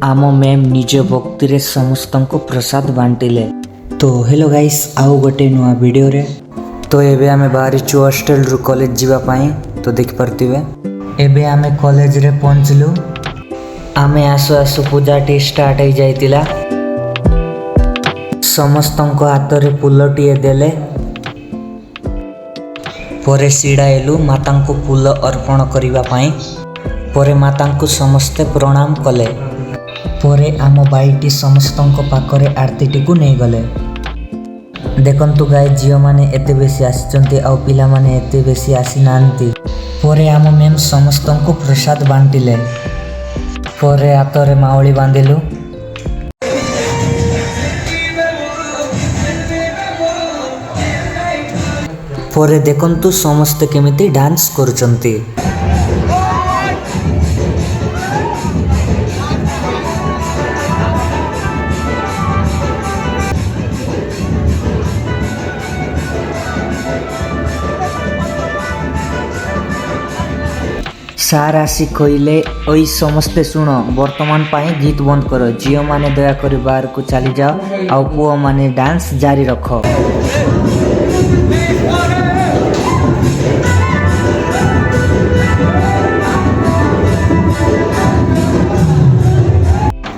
आम मैम निज भक्ति रे समस्त को प्रसाद बांटिले। तो हेलो गाइस आउ गोटे नुआ वीडियो रे। तो एबे आमे बाहरीचु हॉस्टल रु कॉलेज जीवा पाई। तो देख पारथिबे एबे आमे कॉलेज रे पहुंचलु। आमे आसु आसु पूजा टी स्टार्ट हो जाइतिला। समस्त हाथ रे फूलटिए देले परे सीढ़ाएलु माता को फूल अर्पण करिवा पाई। परे माता को समस्ते प्रणाम कले। परे आम बाईटी समस्त पाखरे आरती को नहीं गले। देखंतु गाय झील मैंने एते बेसी आसी आ पिला माने एते बेसी आसी नांती। परे आम मैम समस्त को प्रसाद बांटिले। परे हाथ रे मावली बांधिलु। परे देखंतु समस्ते केमिति डांस करुचंती। सार आसी कहले ओई समस्ते सुन वर्तमान पाई गीत बंद करो। झील माने दया कर बाहर को चली जाओ आ पुओ माने डांस जारी रखो।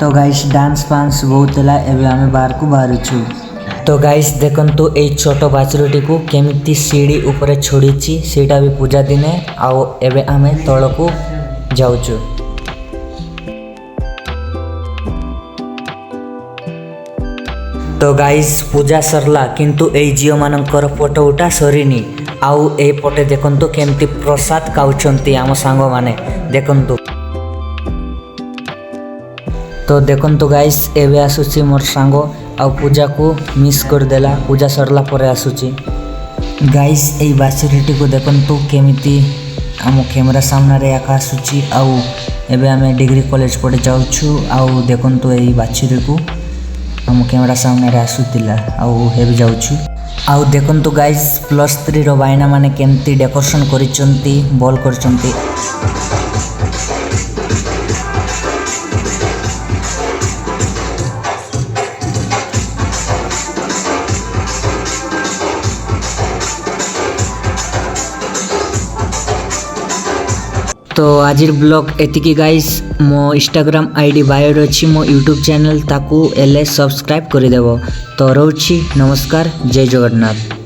तो गाइस डांस फांस बहुत है। एवं आम बाहर को बाहर छु। तो गाइस देखंतु ए छोट बाछुरीटी को केमिति सीढ़ी ऊपर छोड़ी सेटा भी पूजा दिने आउ एबे आमे तल को जाउछु। तो गाइस पूजा सरला किंतु ए झील मानकर फोटो उठा सरीनी। आउ ए पटे देखंतु केमिति प्रसाद खाउछंती आम सांग माने देखंतु। तो देखंतु गाइस एबे आसुची मोर सांग आ पूजा को मिस कर देला। पूजा सरला परे आसुची। गाइस ए बाछुरीटी को देखंतु केमिति आम कैमरा सामने रे आका आसुची। आउ एबे आमे डिग्री कॉलेज पड़े जाउछु। आउ देखंतु ए बाछुरी को आम कैमरा सामने रे आसुतिला आउ हेबे जाउछु। आउ देखंतु गाइस +3 रो बायना माने केमिति डेकोरेशन करिचंती बॉल करचंती। तो आज ब्लॉग एतिकी गाइस। मो इंस्टाग्राम आईडी बायो अच्छी मो यूट्यूब चैनल ताकू एले सब्सक्राइब करदेव। तो रोची नमस्कार जय जगन्नाथ।